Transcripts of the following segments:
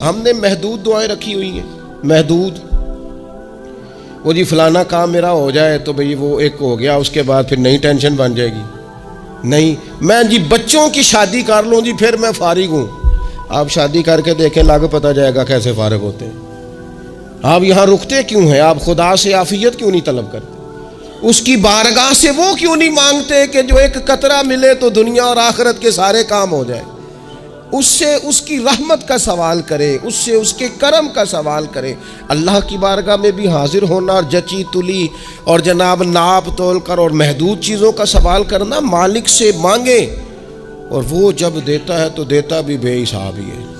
हमने महदूद दुआएं रखी हुई हैं, महदूद। वो जी फलाना काम मेरा हो जाए तो भाई वो एक हो गया, उसके बाद फिर नई टेंशन बन जाएगी। नहीं, मैं जी बच्चों की शादी कर लूँ जी फिर मैं फारिग हूँ। आप शादी करके देखें, लागू पता जाएगा कैसे फारिग होते हैं। आप यहाँ रुकते क्यों हैं? आप खुदा से आफियत क्यों नहीं तलब करते? उसकी बारगाह से वो क्यों नहीं मांगते कि जो एक कतरा मिले तो दुनिया और आखिरत के सारे काम हो जाए? उससे उसकी रहमत का सवाल करे, उससे उसके करम का सवाल करे। अल्लाह की बारगाह में भी हाजिर होना और जची तुली और जनाब नाप तोल कर और महदूद चीज़ों का सवाल करना, मालिक से मांगे। और वो जब देता है तो देता भी बेहिसाब ही है।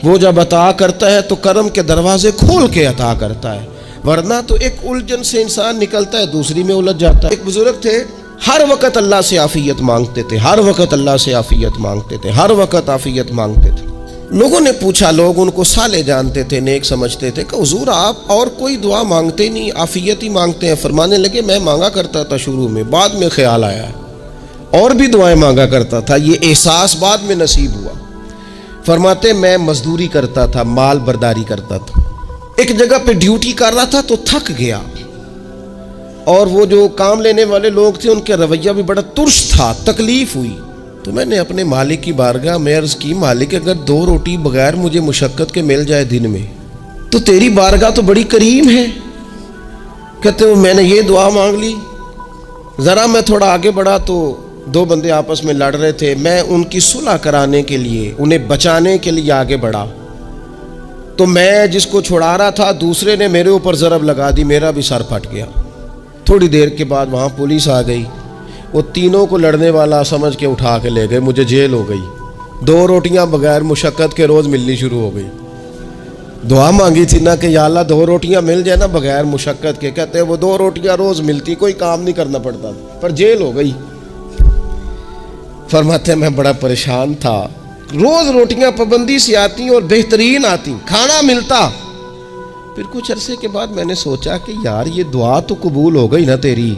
वो जब अता करता है तो करम के दरवाजे खोल के अता करता है, वरना तो एक उलझन से इंसान निकलता है, दूसरी में उलझ जाता है। एक बुजुर्ग थे, हर वक्त अल्लाह से आफियत मांगते थे, हर वक्त अल्लाह से आफियत मांगते थे, हर वक्त आफियत मांगते थे। लोगों ने पूछा, लोग उनको साले जानते थे, नेक समझते थे कि हुजूर आप और कोई दुआ मांगते नहीं, आफियत ही मांगते हैं। फरमाने लगे, मैं मांगा करता था शुरू में, बाद में ख्याल आया और भी दुआएं मांगा करता था, ये एहसास बाद में नसीब हुआ। फरमाते, मैं मजदूरी करता था, माल बर्दारी करता था, एक जगह पे ड्यूटी कर रहा था तो थक गया, और वो जो काम लेने वाले लोग थे उनका रवैया भी बड़ा तुर्श था, तकलीफ हुई। तो मैंने अपने मालिक की बारगाह में अर्ज की, मालिक अगर 2 रोटी बगैर मुझे मुशक्कत के मिल जाए दिन में तो तेरी बारगाह तो बड़ी करीम है। कहते हो मैंने ये दुआ मांग ली। ज़रा मैं थोड़ा आगे बढ़ा तो 2 बंदे आपस में लड़ रहे थे, मैं उनकी सुलह कराने के लिए, उन्हें बचाने के लिए आगे बढ़ा। तो मैं जिसको छुड़ा रहा था, दूसरे ने मेरे ऊपर ज़रब लगा दी, मेरा भी सर फट गया। थोड़ी देर के बाद वहाँ पुलिस आ गई, वो तीनों को लड़ने वाला समझ के उठा के ले गए, मुझे जेल हो गई। 2 रोटियां बगैर मुशक्कत के रोज़ मिलनी शुरू हो गई। दुआ मांगी थी ना कि या अल्लाह 2 रोटियां मिल जाए ना बगैर मुशक्कत के। कहते हैं वो 2 रोटियां रोज़ मिलती, कोई काम नहीं करना पड़ता, पर जेल हो गई। फरमाते मैं बड़ा परेशान था, रोज़ रोटियां पाबंदी से आती और बेहतरीन आती, खाना मिलता। फिर कुछ अरसे के बाद मैंने सोचा कि यार ये दुआ तो कबूल हो गई ना तेरी,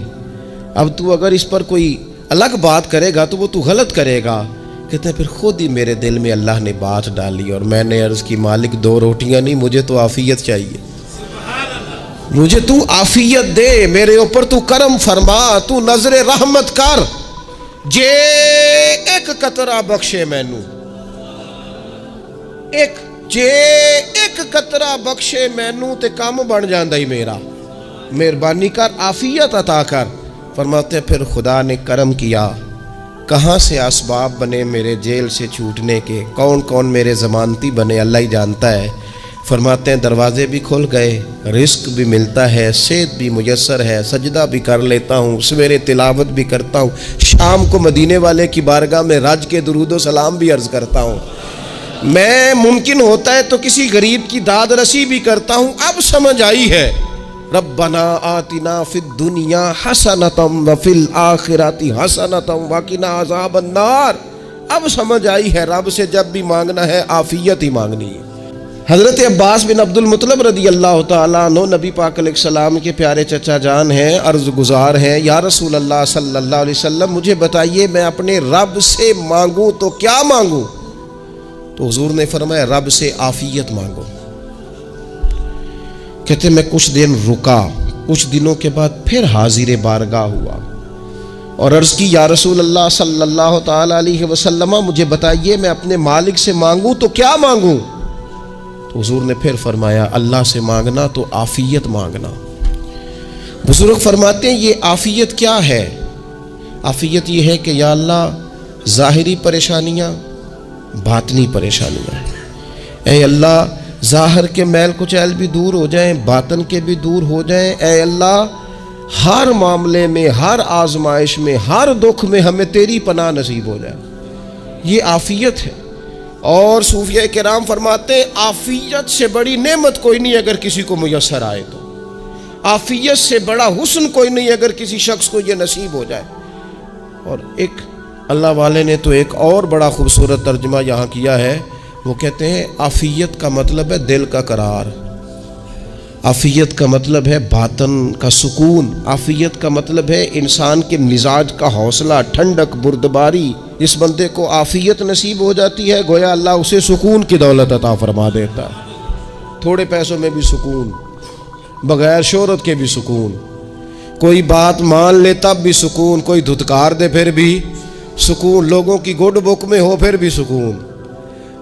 अब तू अगर इस पर कोई अलग बात करेगा तो वो तू गलत करेगा। कहते फिर खुद ही मेरे दिल में अल्लाह ने बात डाली और मैंने अर्ज़ की, मालिक 2 रोटियां नहीं, मुझे तो आफियत चाहिए, मुझे तू आफियत दे, मेरे ऊपर तू करम फरमा, तू नजरे रहमत कर, जे एक कतरा बख्शे मैनू, जे एक कतरा बख्शे मैनू ते काम बन जांदा ही मेरा, मेहरबानी कर, आफियत अता कर। फरमाते फिर खुदा ने करम किया, कहाँ से असबाब बने मेरे जेल से छूटने के, कौन कौन मेरे ज़मानती बने अल्लाह ही जानता है। फरमाते हैं दरवाजे भी खुल गए, रिस्क भी मिलता है, सेहत भी मुयस्सर है, सजदा भी कर लेता हूँ, सवेरे तिलावत भी करता हूँ, शाम को मदीने वाले की बारगाह में रज के दुरूदो सलाम भी अर्ज़ करता हूँ, मैं मुमकिन होता है तो किसी गरीब की दाद रसी भी करता हूँ। अब समझ आई है, रब्बना आतिना फिद दुनिया हसनतम व फिल आखिरति हसनतम वकिना अज़ाबन नार। अब समझ आई है, रब से जब भी मांगना है आफियत ही मांगनी है। हज़रत अब्बास बिन अब्दुल मुत्तलब रदी अल्लाह तआला अन्हु नबी पाक अलैहिस्सलाम के प्यारे चचा जान हैं, अर्ज़ गुज़ार हैं, या रसूल अल्लाह सल्लल्लाहु अलैहि वसल्लम मुझे बताइए मैं अपने रब से मांगूँ तो क्या मांगूँ? तो हुजूर ने फरमाया रब से आफियत मांगो। कहते मैं कुछ दिन रुका, कुछ दिनों के बाद फिर हाजिर बारगाह हुआ और अर्ज़ की, या रसूल अल्लाह सल्लल्लाहु तआला अलैहि वसल्लम मुझे बताइए मैं अपने मालिक से मांगूँ तो क्या मांगूँ? तो हुजूर ने फिर फरमाया अल्लाह से मांगना तो आफियत मांगना। बुजुर्ग फरमाते हैं ये आफियत क्या है? आफियत ये है कि या अल्लाह ज़ाहिरी परेशानियाँ, बातनी परेशानियाँ, ऐ अल्लाह ज़ाहिर के मैल कुचैल भी दूर हो जाएं, बातन के भी दूर हो जाएं। ऐ अल्लाह हर मामले में, हर आजमाइश में, हर दुख में हमें तेरी पनाह नसीब हो जाए, ये आफियत है। और सूफिया किराम फरमाते आफियत से बड़ी नेमत कोई नहीं अगर किसी को मुयस्सर आए तो, आफियत से बड़ा हुस्न कोई नहीं अगर किसी शख्स को ये नसीब हो जाए। और एक अल्लाह वाले ने तो एक और बड़ा खूबसूरत तर्जुमा यहाँ किया है, वो कहते हैं आफियत का मतलब है दिल का करार। आफियत का मतलब है बातन का सुकून। आफियत का मतलब है इंसान के मिजाज का हौसला, ठंडक, बुर्दबारी। जिस बंदे को आफियत नसीब हो जाती है गोया अल्लाह उसे सुकून की दौलत अता फरमा देता है। थोड़े पैसों में भी सुकून, बगैर शोहरत के भी सुकून, कोई बात मान ले तब भी सुकून, कोई धुतकार दे फिर भी सुकून, लोगों की गुड बुक में हो फिर भी सुकून।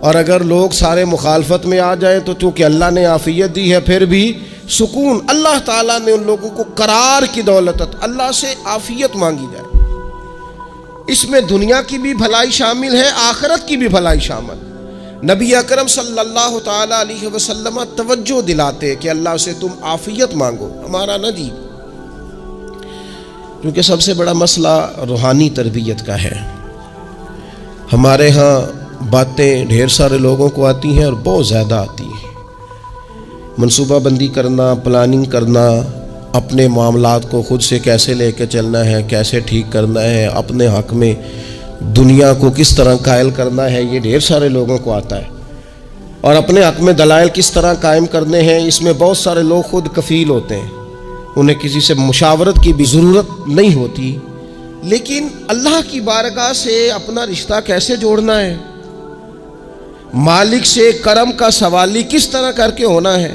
और अगर लोग सारे मुखालफत में आ जाएं तो चूँकि अल्लाह ने आफियत दी है फिर भी सुकून। अल्लाह ताला ने उन लोगों को करार की दौलत, अल्लाह से आफियत मांगी जाए। इसमें दुनिया की भी भलाई शामिल है, आखिरत की भी भलाई शामिल। नबी अकरम सल्लल्लाहु ताला अलैहि वसल्लम तवज्जो दिलाते कि अल्लाह से तुम आफियत मांगो, हमारा न जी। क्योंकि सबसे बड़ा मसला रूहानी तरबियत का है। हमारे यहाँ बातें ढेर सारे लोगों को आती हैं और बहुत ज़्यादा आती हैं। मनसूबाबंदी करना, प्लानिंग करना, अपने मामलात को ख़ुद से कैसे लेके चलना है, कैसे ठीक करना है, अपने हक़ में दुनिया को किस तरह कायल करना है, ये ढेर सारे लोगों को आता है। और अपने हक़ में दलाइल किस तरह कायम करने हैं, इसमें बहुत सारे लोग खुद कफ़ील होते हैं, उन्हें किसी से मुशावरत की भी ज़रूरत नहीं होती। लेकिन अल्लाह की बारगाह से अपना रिश्ता कैसे जोड़ना है, मालिक से करम का सवाली किस तरह करके होना है,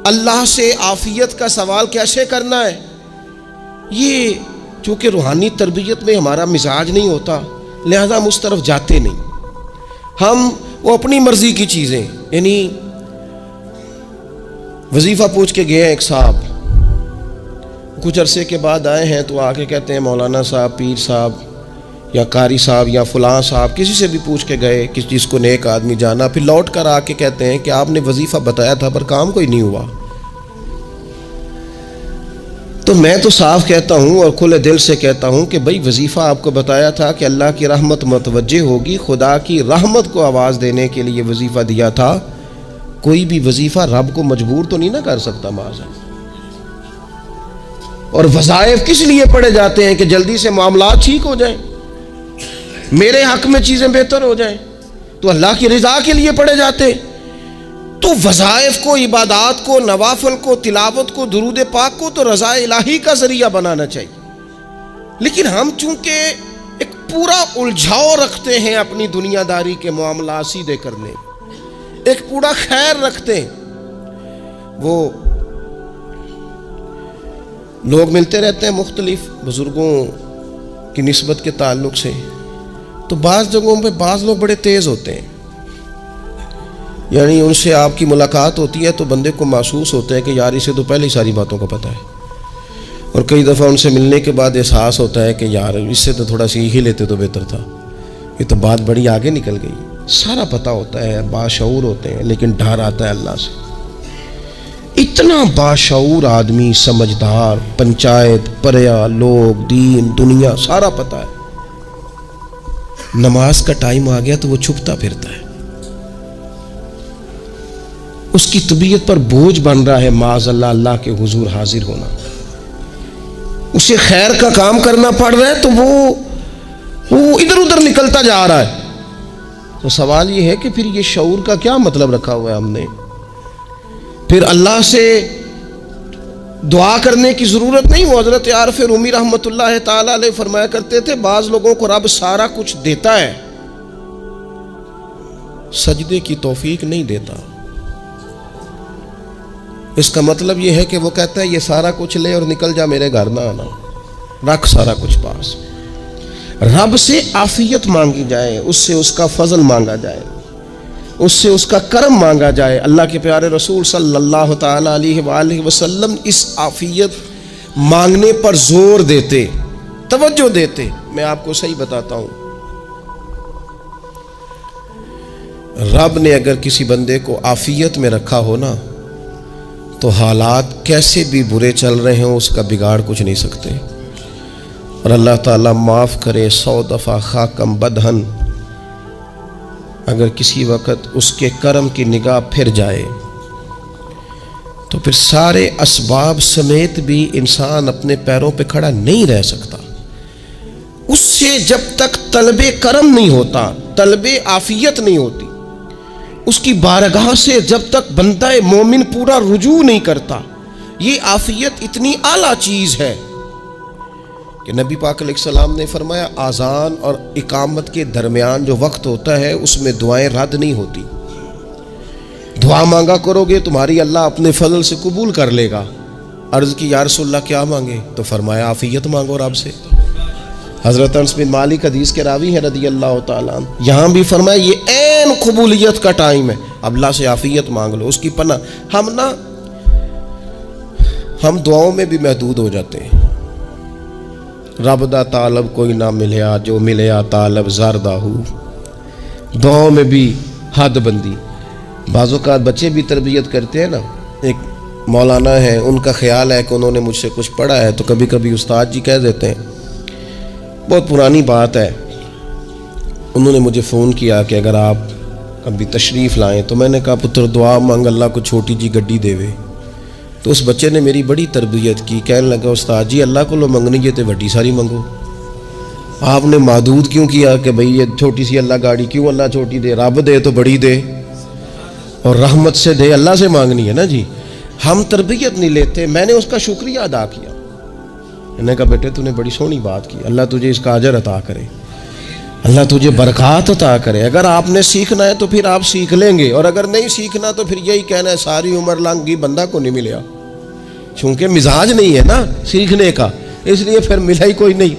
अल्लाह से आफियत का सवाल कैसे करना है, ये चूँकि रूहानी तरबियत में हमारा मिजाज नहीं होता, लिहाजा हम उस तरफ जाते नहीं। हम वो अपनी मर्जी की चीज़ें, यानी वजीफ़ा पूछ के गए एक साहब, कुछ अरसे के बाद आए हैं तो आके कहते हैं मौलाना साहब, पीर साहब या कारी साहब या फलां साहब, किसी से भी पूछ के गए, किस चीज़ को नेक आदमी जाना, फिर लौट कर आके कहते हैं कि आपने वजीफ़ा बताया था पर काम कोई नहीं हुआ। तो मैं तो साफ कहता हूँ और खुले दिल से कहता हूँ कि भाई वजीफ़ा आपको बताया था कि अल्लाह की रहमत मुतवज्जे होगी, खुदा की रहमत को आवाज़ देने के लिए वजीफ़ा दिया था। कोई भी वजीफ़ा रब को मजबूर तो नहीं ना कर सकता माज़ा। और वज़ाइफ किस लिए पढ़े जाते हैं कि जल्दी से मामला ठीक हो जाए, मेरे हक में चीज़ें बेहतर हो जाएं, तो अल्लाह की रज़ा के लिए पढ़े जाते। तो वज़ाइफ को, इबादात को, नवाफिल को, तिलावत को, दुरूद पाक को तो रज़ा इलाही का ज़रिया बनाना चाहिए। लेकिन हम चूँकि एक पूरा उलझाव रखते हैं अपनी दुनियादारी के मामला सीधे करने, एक पूरा खैर रखते हैं। वो लोग मिलते रहते हैं मुख्तलिफ बुज़ुर्गों की निस्बत के ताल्लुक़ से, तो बाज़ जगहों पे बाज़ लोग बड़े तेज़ होते हैं, यानी उनसे आपकी मुलाकात होती है तो बंदे को महसूस होता है कि यार इसे तो पहले ही सारी बातों का पता है। और कई दफ़ा उनसे मिलने के बाद एहसास होता है कि यार इससे तो थोड़ा सीख ही लेते तो बेहतर था, ये तो बात बड़ी आगे निकल गई। सारा पता होता है, बाशऊर होते हैं, लेकिन डर आता है अल्लाह से। इतना बाशऊर आदमी, समझदार, पंचायत, परया, लोग, दीन, दुनिया सारा पता है, नमाज का टाइम आ गया तो वो छुपता फिरता है। उसकी तबीयत पर बोझ बन रहा है माज़अल्लाह अल्लाह के हुजूर हाजिर होना, उसे खैर का काम करना पड़ रहा है तो वो इधर उधर निकलता जा रहा है। तो सवाल ये है कि फिर ये शऊर का क्या मतलब रखा हुआ है हमने? फिर अल्लाह से दुआ करने की ज़रूरत नहीं। वो हज़रत आरिफ़ रूमी रहमतुल्लाह ताला अलैह फरमाया करते थे, बाज़ लोगों को रब सारा कुछ देता है, सजदे की तौफीक नहीं देता। इसका मतलब यह है कि वो कहता है ये सारा कुछ ले और निकल जा, मेरे घर ना आना, रख सारा कुछ पास। रब से आफियत मांगी जाए, उससे उसका फजल मांगा जाए, उससे उसका करम मांगा जाए। अल्लाह के प्यारे रसूल सल्लल्लाहु ताला अलैहि वसल्लम इस आफियत मांगने पर जोर देते, तवज्जो देते। मैं आपको सही बताता हूँ, रब ने अगर किसी बंदे को आफियत में रखा हो ना, तो हालात कैसे भी बुरे चल रहे हों उसका बिगाड़ कुछ नहीं सकते। और अल्लाह ताला माफ़ करे, 100 दफ़ा खाकम बदहन अगर किसी वक़्त उसके करम की निगाह फिर जाए तो फिर सारे असबाब समेत भी इंसान अपने पैरों पे खड़ा नहीं रह सकता। उससे जब तक तलबे करम नहीं होता, तलबे आफियत नहीं होती, उसकी बारगाह से जब तक बंदा मोमिन पूरा रुजू नहीं करता, ये आफियत इतनी आला चीज़ है कि नबी पाक अलैहिस्सलाम ने फरमाया आज़ान और इकामत के दरमियान जो वक्त होता है उसमें दुआएं रद्द नहीं होती। दुआ मांगा करोगे तुम्हारी अल्लाह अपने फजल से कबूल कर लेगा। अर्ज़ की या रसूलल्लाह क्या मांगे? तो फरमाया आफियत मांगो रब से। हज़रत अनस बिन मालिक हदीस के रावी है रदी अल्लाह तआला अन्हु। यहाँ भी फरमाया ये ऐन कबूलियत का टाइम है, अल्लाह से आफियत मांग लो, उसकी पनाह। हम दुआओं में भी महदूद हो जाते हैं। रब दा तालब कोई ना मिलया, जो मिलया तालब ज़रदाहू। दुआओं में भी हद बंदी। बाज़-औक़ात बच्चे भी तरबियत करते हैं ना। एक मौलाना है, उनका ख्याल है कि उन्होंने मुझसे कुछ पढ़ा है, तो कभी कभी उस्ताद जी कह देते हैं, बहुत पुरानी बात है, उन्होंने मुझे फ़ोन किया कि अगर आप कभी तशरीफ़ लाएं, तो मैंने कहा पुत्र दुआ मांग अल्लाह को छोटी जी गड्डी देवे। तो उस बच्चे ने मेरी बड़ी तरबियत की, कहने लगा उस्ताद जी अल्लाह को लो मंगनी है तो वड्डी सारी मंगो। आपने महदूद क्यों किया कि भाई ये छोटी सी अल्लाह गाड़ी क्यों अल्लाह छोटी दे, रब दे तो बड़ी दे और रहमत से दे, अल्लाह से मांगनी है ना जी। हम तरबियत नहीं लेते। मैंने उसका शुक्रिया अदा किया, मैंने कहा बेटे तूने बड़ी सोहनी बात की, अल्लाह तुझे इसका अजर अता करे, अल्लाह तुझे बरकत अता करे। अगर आपने सीखना है तो फिर आप सीख लेंगे, और अगर नहीं सीखना तो फिर यही कहना है सारी उम्र लंघ गई बंदा को नहीं मिला। चूँकि मिजाज नहीं है ना सीखने का, इसलिए फिर मिला ही कोई नहीं।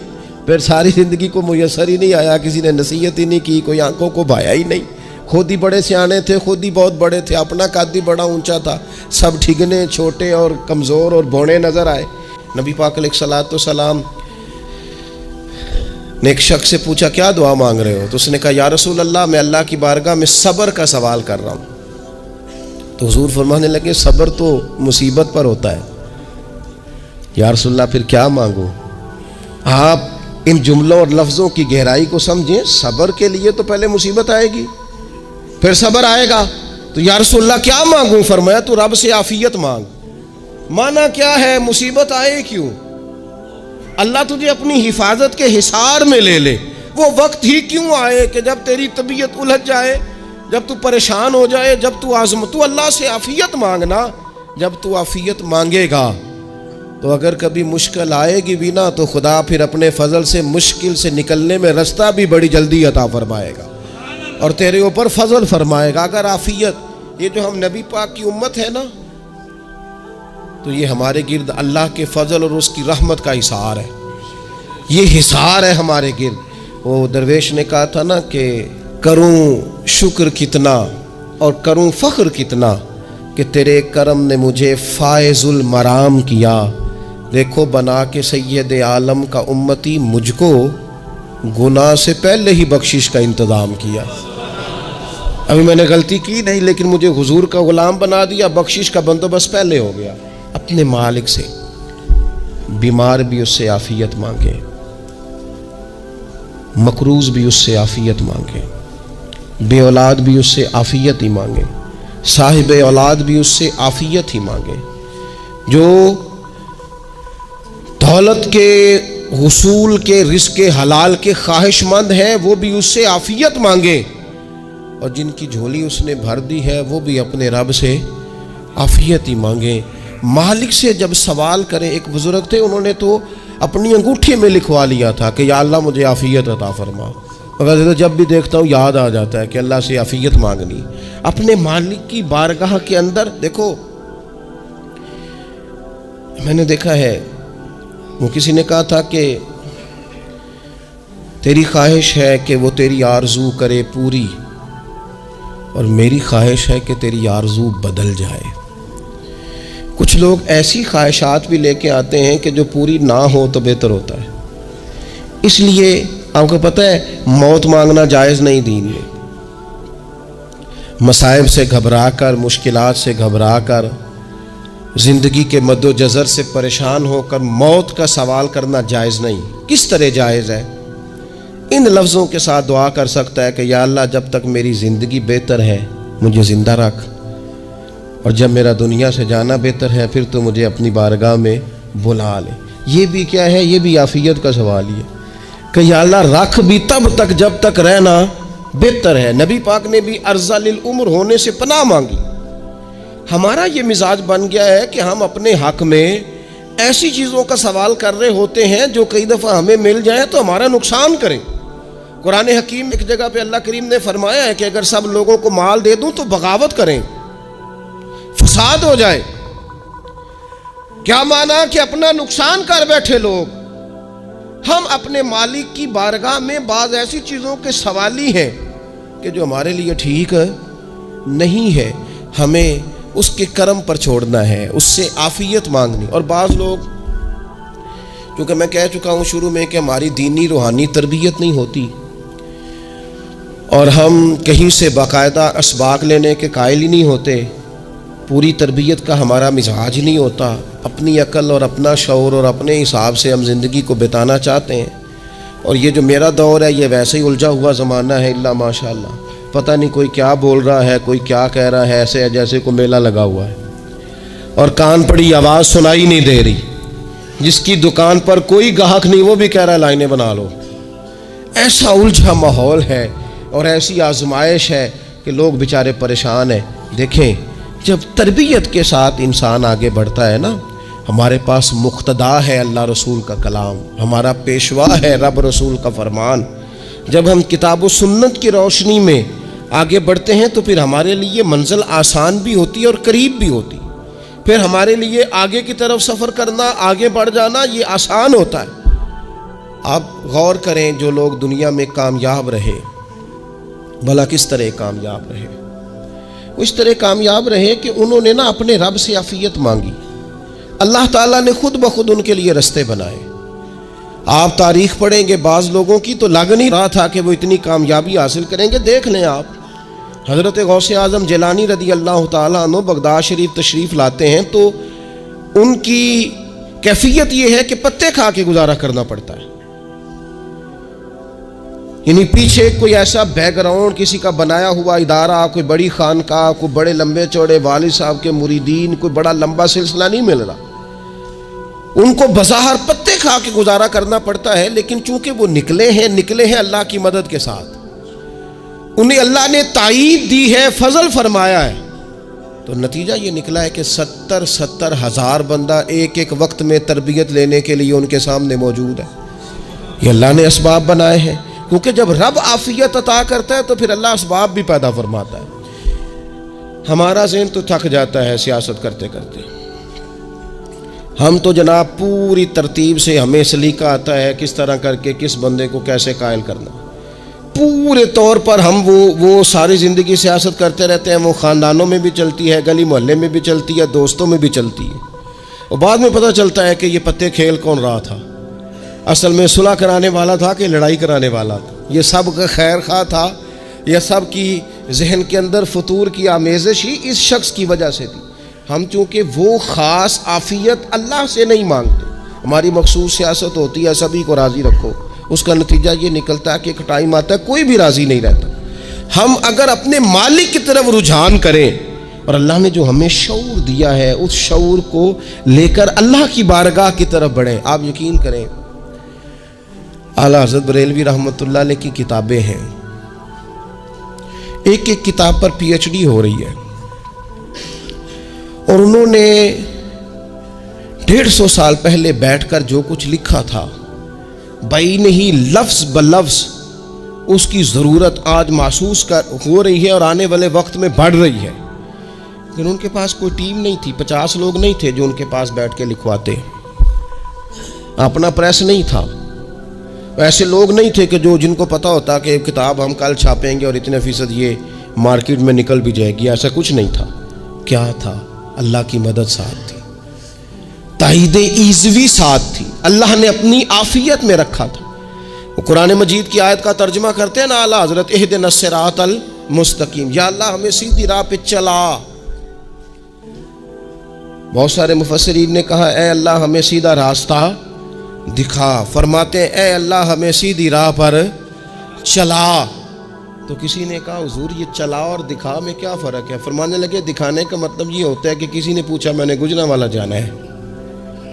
फिर सारी ज़िंदगी को मुयसर ही नहीं आया, किसी ने नसीहत ही नहीं की, कोई आंखों को भाया ही नहीं। खुद ही बड़े सियाने थे, खुद ही बहुत बड़े थे, अपना कद ही बड़ा ऊंचा था, सब ठिगने छोटे और कमज़ोर और बौने नज़र आए। नबी पाक अलैहिस्सलाम ने एक शख्स से पूछा क्या दुआ मांग रहे हो? तो उसने कहा या रसूल अल्लाह मैं अल्लाह की बारगाह में सब्र का सवाल कर रहा हूँ। तो हुजूर फरमाने लगे सब्र तो मुसीबत पर होता है। या रसूल अल्लाह फिर क्या मांगो? आप इन जुमलों और लफ्ज़ों की गहराई को समझें। सब्र के लिए तो पहले मुसीबत आएगी, फिर सब्र आएगा। तो या रसूल अल्लाह क्या मांगूं? फरमाया तो रब से आफियत मांग। माना क्या है? मुसीबत आए क्यों? अल्लाह तुझे अपनी हिफाजत के हिसार में ले ले। वो वक्त ही क्यों आए कि जब तेरी तबीयत उलझ जाए, जब तू परेशान हो जाए, जब तू तू अल्लाह से आफियत मांगना। जब तू आफियत मांगेगा तो अगर कभी मुश्किल आएगी भी ना, तो खुदा फिर अपने फजल से मुश्किल से निकलने में रास्ता भी बड़ी जल्दी अता फरमाएगा और तेरे ऊपर फजल फरमाएगा। अगर आफियत, ये जो हम नबी पाक की उम्मत है ना, तो ये हमारे गिर्द अल्लाह के फजल और उसकी रहमत का हिसार है। ये हिसार है हमारे गिर्द। वो दरवेश ने कहा था ना कि करूं शुक्र कितना और करूं फ़ख्र कितना कि तेरे करम ने मुझे फायजुल मराम किया। देखो बना के सैयद आलम का उम्मती मुझको गुनाह से पहले ही बख्शिश का इंतज़ाम किया। अभी मैंने गलती की नहीं, लेकिन मुझे हुजूर का गुलाम बना दिया, बख्शिश का बंदोबस्त पहले हो गया। अपने मालिक से बीमार भी उससे आफियत मांगे, मकरूज भी उससे आफियत मांगे, बे औलाद भी उससे आफियत ही मांगे, साहिब औलाद भी उससे आफियत ही मांगे। जो दौलत के हुसूल के रिज़्क़ हलाल के ख्वाहिशमंद हैं वो भी उससे आफियत मांगे, और जिनकी झोली उसने भर दी है वो भी अपने रब से आफियत ही मांगे। मालिक से जब सवाल करें, एक बुजुर्ग थे उन्होंने तो अपनी अंगूठी में लिखवा लिया था कि या अल्लाह मुझे आफियत अता फरमा। मगर जब भी देखता हूँ याद आ जाता है कि अल्लाह से आफियत मांगनी। अपने मालिक की बारगाह के अंदर देखो, मैंने देखा है वो किसी ने कहा था कि तेरी ख्वाहिश है कि वो तेरी आरजू करे पूरी, और मेरी ख्वाहिश है कि तेरी आरजू बदल जाए। कुछ लोग ऐसी ख्वाहिशात भी लेके आते हैं कि जो पूरी ना हो तो बेहतर होता है। इसलिए आपको पता है मौत मांगना जायज़ नहीं दीन में। मसाइब से घबरा कर, मुश्किलात से घबरा कर, ज़िंदगी के मद्दोजज़र से परेशान होकर मौत का सवाल करना जायज़ नहीं। किस तरह जायज़ है? इन लफ्ज़ों के साथ दुआ कर सकता है कि या अल्लाह जब तक मेरी ज़िंदगी बेहतर है मुझे ज़िंदा रख, और जब मेरा दुनिया से जाना बेहतर है फिर तो मुझे अपनी बारगाह में बुला ले। ये भी क्या है? ये भी आफियत का सवाल ही है कि या अल्लाह रख भी तब तक जब तक रहना बेहतर है। नबी पाक ने भी अर्ज़लिल उम्र होने से पनाह मांगी। हमारा ये मिजाज बन गया है कि हम अपने हक में ऐसी चीज़ों का सवाल कर रहे होते हैं जो कई दफ़ा हमें मिल जाए तो हमारा नुकसान करें। कुरान हकीम एक जगह पे अल्लाह करीम ने फरमाया है कि अगर सब लोगों को माल दे दूं तो बगावत करें, फसाद हो जाए। क्या माना कि अपना नुकसान कर बैठे लोग। हम अपने मालिक की बारगाह में बाज ऐसी चीज़ों के सवाली हैं कि जो हमारे लिए ठीक नहीं है, हमें उसके कर्म पर छोड़ना है, उससे आफियत मांगनी। और बाज़ लोग, क्योंकि मैं कह चुका हूँ शुरू में कि हमारी दीनी रूहानी तरबियत नहीं होती और हम कहीं से बाकायदा असबाक लेने के कायल ही नहीं होते, पूरी तरबियत का हमारा मिजाज ही नहीं होता, अपनी अकल और अपना शऊर और अपने हिसाब से हम ज़िंदगी को बिताना चाहते हैं। और ये जो मेरा दौर है ये वैसे ही उलझा हुआ ज़माना है, इल्ला माशाअल्लाह। पता नहीं कोई क्या बोल रहा है, कोई क्या कह रहा है, ऐसे जैसे कोई मेला लगा हुआ है और कान पड़ी आवाज़ सुनाई नहीं दे रही। जिसकी दुकान पर कोई ग्राहक नहीं वो भी कह रहा है लाइनें बना लो। ऐसा उलझा माहौल है और ऐसी आजमाइश है कि लोग बेचारे परेशान हैं। देखें, जब तरबियत के साथ इंसान आगे बढ़ता है ना, हमारे पास मुक्तदा है अल्लाह रसूल का कलाम, हमारा पेशवा है रब रसूल का फरमान। जब हम किताब व सुन्नत की रोशनी में आगे बढ़ते हैं तो फिर हमारे लिए मंजिल आसान भी होती है और करीब भी होती। फिर हमारे लिए आगे की तरफ सफ़र करना, आगे बढ़ जाना ये आसान होता है। आप गौर करें, जो लोग दुनिया में कामयाब रहे, भला किस तरह कामयाब रहे? उस तरह कामयाब रहे कि उन्होंने ना अपने रब से आफियत मांगी। अल्लाह ताला ने खुद ब खुद उनके लिए रास्ते बनाए। आप तारीख पढ़ेंगे बाज़ लोगों की तो लग नहीं रहा था कि वो इतनी कामयाबी हासिल करेंगे। देख लें आप, हज़रत गौसे आज़म जिलानी रदी अल्लाह ताला अन्हु बगदाद शरीफ तशरीफ़ लाते हैं तो उनकी कैफियत ये है कि पत्ते खा के गुजारा करना पड़ता है। यानी पीछे कोई ऐसा बैकग्राउंड, किसी का बनाया हुआ इदारा, कोई बड़ी खानकाह, कोई बड़े लंबे चौड़े वालिद साहब के मुरीदीन, कोई बड़ा लंबा सिलसिला नहीं मिल रहा। उनको बज़ाहिर पत्ते खा के गुजारा करना पड़ता है, लेकिन चूंकि वो निकले हैं अल्लाह की मदद के साथ। उन्हें अल्लाह ने ताईद दी है, फजल फरमाया है, तो नतीजा ये निकला है कि 70 हज़ार बंदा एक एक वक्त में तरबियत लेने के लिए उनके सामने मौजूद है। ये अल्लाह ने असबाब बनाए हैं, क्योंकि जब रब आफियत अता करता है तो फिर अल्लाह असबाब भी पैदा फरमाता है। हमारा ज़हन तो थक जाता है सियासत करते करते। हम तो जनाब पूरी तरतीब से हमें सलीका आता है किस तरह करके किस बंदे को कैसे कायल करना। पूरे तौर पर हम वो सारी ज़िंदगी सियासत करते रहते हैं। वो ख़ानदानों में भी चलती है, गली मोहल्ले में भी चलती है, दोस्तों में भी चलती है, और बाद में पता चलता है कि ये पत्ते खेल कौन रहा था। असल में सुलह कराने वाला था कि लड़ाई कराने वाला था। ये सब का खैर खा था, यह सब की जहन के अंदर फतूर की आमेज़श ही इस शख्स की वजह से थी। हम चूँकि वो ख़ास आफ़ियत अल्लाह से नहीं मांगते, हमारी मखसूस सियासत होती है सभी को राज़ी रखो। उसका नतीजा ये निकलता है कि एक टाइम आता है कोई भी राज़ी नहीं रहता। हम अगर अपने मालिक की तरफ रुझान करें और अल्लाह ने जो हमें शऊर दिया है उस शऊर को लेकर अल्लाह की बारगाह की तरफ बढ़ें। आप यकीन करें, आला हज़रत बरेलवी रहमतुल्लाह अलैह की किताबें हैं, एक एक किताब पर PhD हो रही है, और उन्होंने 150 साल पहले बैठकर जो कुछ लिखा था बैन ही लफ्ज़ ब लफ्ज़ उसकी ज़रूरत आज महसूस हो रही है और आने वाले वक्त में बढ़ रही है। लेकिन उनके पास कोई टीम नहीं थी, 50 लोग नहीं थे जो उनके पास बैठ के लिखवाते, अपना प्रेस नहीं था, ऐसे लोग नहीं थे कि जिनको पता होता कि किताब हम कल छापेंगे और इतने फ़ीसद ये मार्केट में निकल भी जाएगी। ऐसा कुछ नहीं था। क्या था? अल्लाह की मदद साथ थी, ताईद ईज़वी साथ थी, अल्लाह ने अपनी आफियत में रखा था। वो कुरान मजीद की आयत का तर्जुमा करते हैं ना आला हज़रत इहदिनस सिरातल मुस्तकीम, या अल्लाह हमें सीधी राह पे चला। बहुत सारे मुफस्सिरीन ने कहा ए अल्लाह हमें सीधा रास्ता दिखा। फरमाते हैं ए अल्लाह हमें सीधी राह पर चला। तो किसी ने कहा हुजूर ये चला और दिखा में क्या फ़र्क है? फरमाने लगे दिखाने का मतलब ये होता है कि किसी ने पूछा मैंने गुजरांवाला जाना है,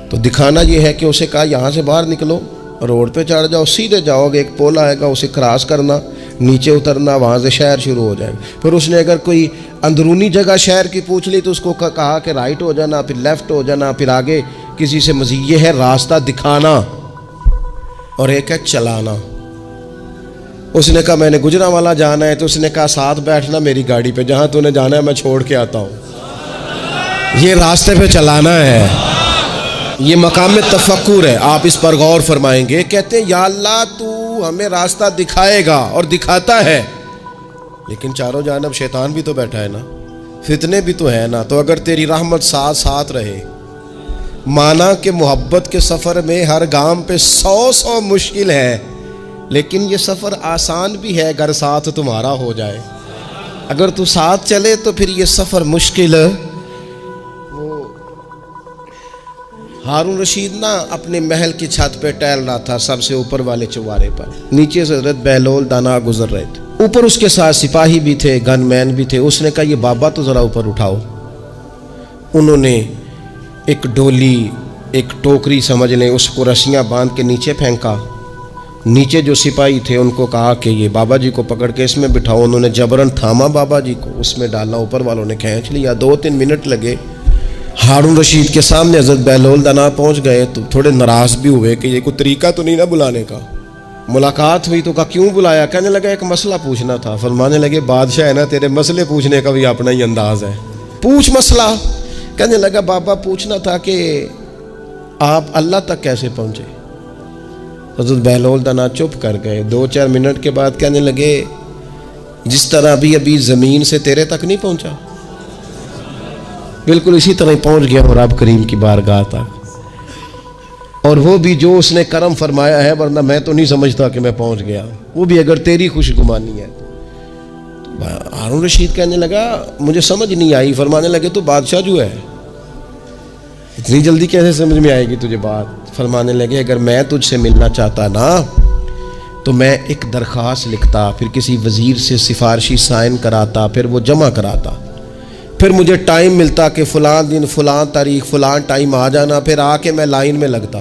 तो दिखाना ये है कि उसे कहा यहाँ से बाहर निकलो, रोड पे चढ़ जाओ, सीधे जाओगे, एक पोल आएगा उसे क्रॉस करना, नीचे उतरना, वहाँ से शहर शुरू हो जाएगा। फिर उसने अगर कोई अंदरूनी जगह शहर की पूछ ली तो उसको कहा कि राइट हो जाना, फिर लेफ़्ट हो जाना, फिर आगे किसी से मज़ीद। ये है रास्ता दिखाना और एक है चलाना। उसने कहा मैंने गुजरांवाला जाना है, तो उसने कहा साथ बैठना मेरी गाड़ी पे, जहाँ तूने जाना है मैं छोड़ के आता हूँ। ये रास्ते पे चलाना है, ये मकाम तफक्कुर है। आप इस पर गौर फरमाएंगे। कहते हैं या अल्लाह तू हमें रास्ता दिखाएगा और दिखाता है, लेकिन चारों जानब शैतान भी तो बैठा है ना, फितने भी तो है ना। तो अगर तेरी रहमत साथ साथ रहे, माना कि मोहब्बत के सफ़र में हर गाम पे 100 मुश्किल है, लेकिन ये सफ़र आसान भी है अगर साथ तुम्हारा हो जाए। अगर तू साथ चले तो फिर ये सफ़र मुश्किल। वो हारून रशीद ना अपने महल की छत पे टहल रहा था, सबसे ऊपर वाले चौबारे पर। नीचे से हज़रत बहलोल दाना गुजर रहे थे, ऊपर उसके साथ सिपाही भी थे, गनमैन भी थे। उसने कहा ये बाबा तो ज़रा ऊपर उठाओ। उन्होंने एक डोली, एक टोकरी समझ लें, उसको रस्सियाँ बांध के नीचे फेंका। नीचे जो सिपाही थे उनको कहा कि ये बाबा जी को पकड़ के इसमें बिठाओ। उन्होंने जबरन थामा बाबा जी को, उसमें डाला, ऊपर वालों ने खींच लिया। 2-3 मिनट लगे। हारून रशीद के सामने हज़रत बहलोल दाना पहुँच गए तो थोड़े नाराज़ भी हुए कि ये कोई तरीका तो नहीं ना बुलाने का। मुलाकात हुई तो कहा क्यों बुलाया? कहने लगा एक मसला पूछना था। फरमाने लगे बादशाह है ना, तेरे मसले पूछने का भी अपना ही अंदाज़ है, पूछ मसला। कहने लगा बाबा पूछना था कि आप अल्लाह तक कैसे पहुँचे? हज़रत बहलोल दाना चुप कर गए। 2-4 मिनट के बाद कहने लगे जिस तरह अभी ज़मीन से तेरे तक नहीं पहुँचा, बिल्कुल इसी तरह पहुँच गया और रब करीम की बारगाह तक। और वो भी जो उसने करम फरमाया है, वरना मैं तो नहीं समझता कि मैं पहुँच गया, वो भी अगर तेरी खुशगुमानी है। हारून रशीद कहने लगा मुझे समझ नहीं आई। फरमाने लगे तो बादशाह जो है, इतनी जल्दी कैसे समझ में आएगी तुझे बात? फरमाने लगे अगर मैं तुझसे मिलना चाहता ना तो मैं एक दरख्वास्त लिखता, फिर किसी वज़ीर से सिफारशी साइन कराता, फिर वो जमा कराता, फिर मुझे टाइम मिलता कि फ़लाँ दिन फ़लाँ तारीख फ़लाँ टाइम आ जाना, फिर आके मैं लाइन में लगता।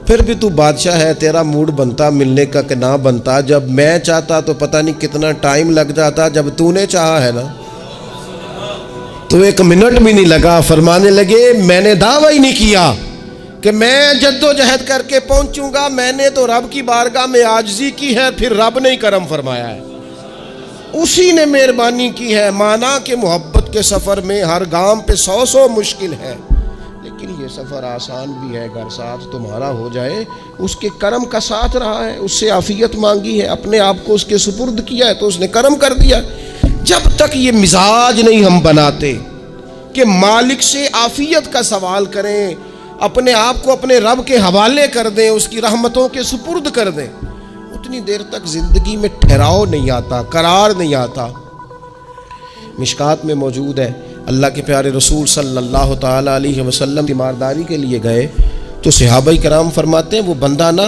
फिर भी तू बादशाह है, तेरा मूड बनता मिलने का कि ना बनता। जब मैं चाहता तो पता नहीं कितना टाइम लग जाता, जब तूने चाहा है ना तो 1 मिनट भी नहीं लगा। फरमाने लगे मैंने दावा ही नहीं किया कि मैं जद्दोजहद करके पहुंचूंगा, मैंने तो रब की बारगाह में आजिज़ी की है, फिर रब ने ही करम फरमाया है, उसी ने मेहरबानी की है। माना कि मोहब्बत के सफ़र में हर गांव पे 100 मुश्किल है, लेकिन ये सफ़र आसान भी है अगर साथ तुम्हारा हो जाए। उसके करम का साथ रहा है, उससे आफियत मांगी है, अपने आप को उसके सुपुर्द किया है तो उसने करम कर दिया। जब तक ये मिजाज नहीं हम बनाते कि मालिक से आफियत का सवाल करें, अपने आप को अपने रब के हवाले कर दें, उसकी रहमतों के सुपुर्द कर दें, उतनी देर तक ज़िंदगी में ठहराव नहीं आता, करार नहीं आता। मिशकात में मौजूद है, अल्लाह के प्यारे रसूल सल्लल्लाहु ताला अलैहि वसल्लम तीमारदारी के लिए गए तो सहाबाए कराम फरमाते हैं वो बंदा ना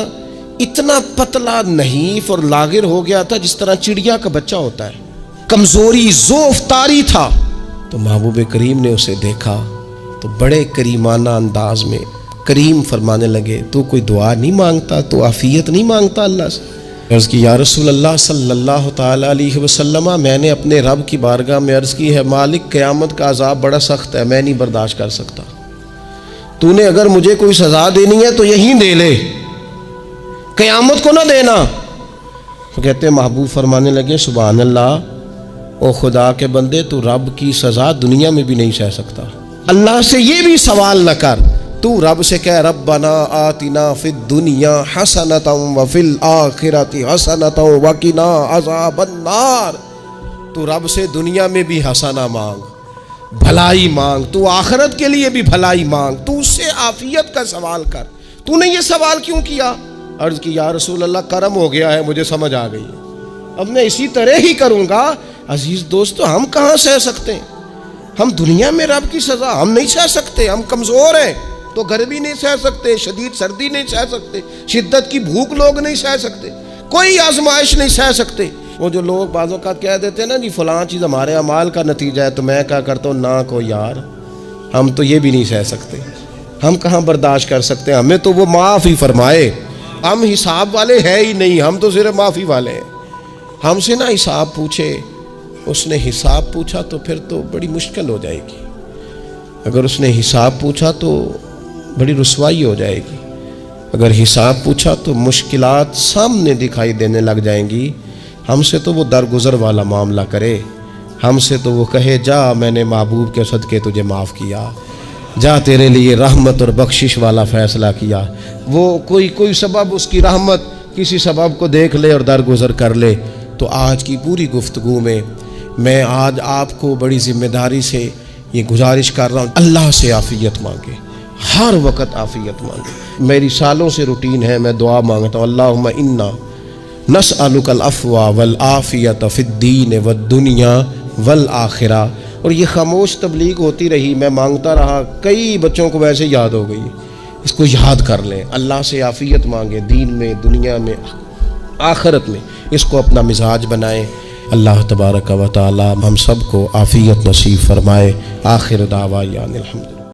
इतना पतला नहीफ और लागिर हो गया था जिस तरह चिड़िया का बच्चा होता है, कमज़ोरी ज़ोफ़तारी था। तो महबूब करीम ने उसे देखा तो बड़े करीमाना अंदाज में करीम फरमाने लगे तू कोई दुआ नहीं मांगता, तू आफियत नहीं मांगता अल्लाह से? अर्ज़ की या रसूल अल्लाह सल्लल्लाहु ताला अलैहि वसल्लम, मैंने अपने रब की बारगाह में अर्ज़ की है मालिक क़यामत का अज़ाब बड़ा सख्त है, मैं नहीं बर्दाश्त कर सकता, तूने अगर मुझे कोई सज़ा देनी है तो यहीं दे ले, क़यामत को ना देना। तो कहते हैं महबूब फरमाने लगे सुभान अल्लाह, ओ खुदा के बंदे तू रब की सज़ा दुनिया में भी नहीं सह सकता, अल्लाह से ये भी सवाल न कर, तू रब से कह रब्बना आतिना फिद दुनिया हसनतम व फिल आखिरति हसनतम व किना अज़ाबन नार। तू रब से दुनिया में भी हसना मांग, भलाई मांग, तू आखिरत के लिए भी भलाई मांग, तू उससे आफियत का सवाल कर। तूने ये सवाल क्यों किया? अर्ज़ की या रसूल अल्लाह करम हो गया है, मुझे समझ आ गई है, अब मैं इसी तरह ही करूँगा। अजीज़ दोस्तों, हम कहाँ सह सकते हैं? हम दुनिया में रब की सज़ा हम नहीं सह सकते, हम कमज़ोर हैं तो गर्मी नहीं सह सकते, शदीद सर्दी नहीं सह सकते, शिद्दत की भूख लोग नहीं सह सकते, कोई आजमाइश नहीं सह सकते। वो जो लोग बाज़ों का कह देते हैं ना जी फ़लाँ चीज़ हमारे अमाल का नतीजा है, तो मैं क्या करता हूँ ना को यार हम तो ये भी नहीं सह सकते, हम कहाँ बर्दाश्त कर सकते हैं, हमें तो वो माफ़ ही फरमाए, हम हिसाब वाले हैं ही नहीं, हम तो सिर्फ माफ़ी वाले हैं। हमसे ना हिसाब पूछे, उसने हिसाब पूछा तो फिर तो बड़ी मुश्किल हो जाएगी। अगर उसने हिसाब पूछा तो बड़ी रुसवाई हो जाएगी। अगर हिसाब पूछा तो मुश्किलात सामने दिखाई देने लग जाएंगी। हमसे तो वो दरगुजर वाला मामला करे, हमसे तो वो कहे जा मैंने महबूब के सदके तुझे माफ़ किया, जा तेरे लिए रहमत और बख्शिश वाला फ़ैसला किया। वो कोई सबब, उसकी रहमत किसी सबब को देख ले और दरगुजर कर ले। तो आज की पूरी गुफ्तगू में मैं आज आपको बड़ी ज़िम्मेदारी से ये गुजारिश कर रहा हूँ, अल्लाह से आफ़ियत मांगे, हर वक्त आफ़ियत मांगे। मेरी सालों से रूटीन है, मैं दुआ मांगता हूँ, अल्लाहुम्मा इन्ना नस्अलुकल अफ़वा वल आफ़ियत फ़िद्दीन वद्दुनिया वल आखिरा। और ये खामोश तबलीग होती रही, मैं मांगता रहा, कई बच्चों को वैसे याद हो गई। इसको याद कर लें, अल्लाह से आफ़ियत मांगे, दीन में, दुनिया में, आखिरत में, इसको अपना मिजाज बनाएं। अल्लाह तबारक व तआला हम सबको आफ़ियत नसीब फरमाए। आखिर दावा यानिल हम्द।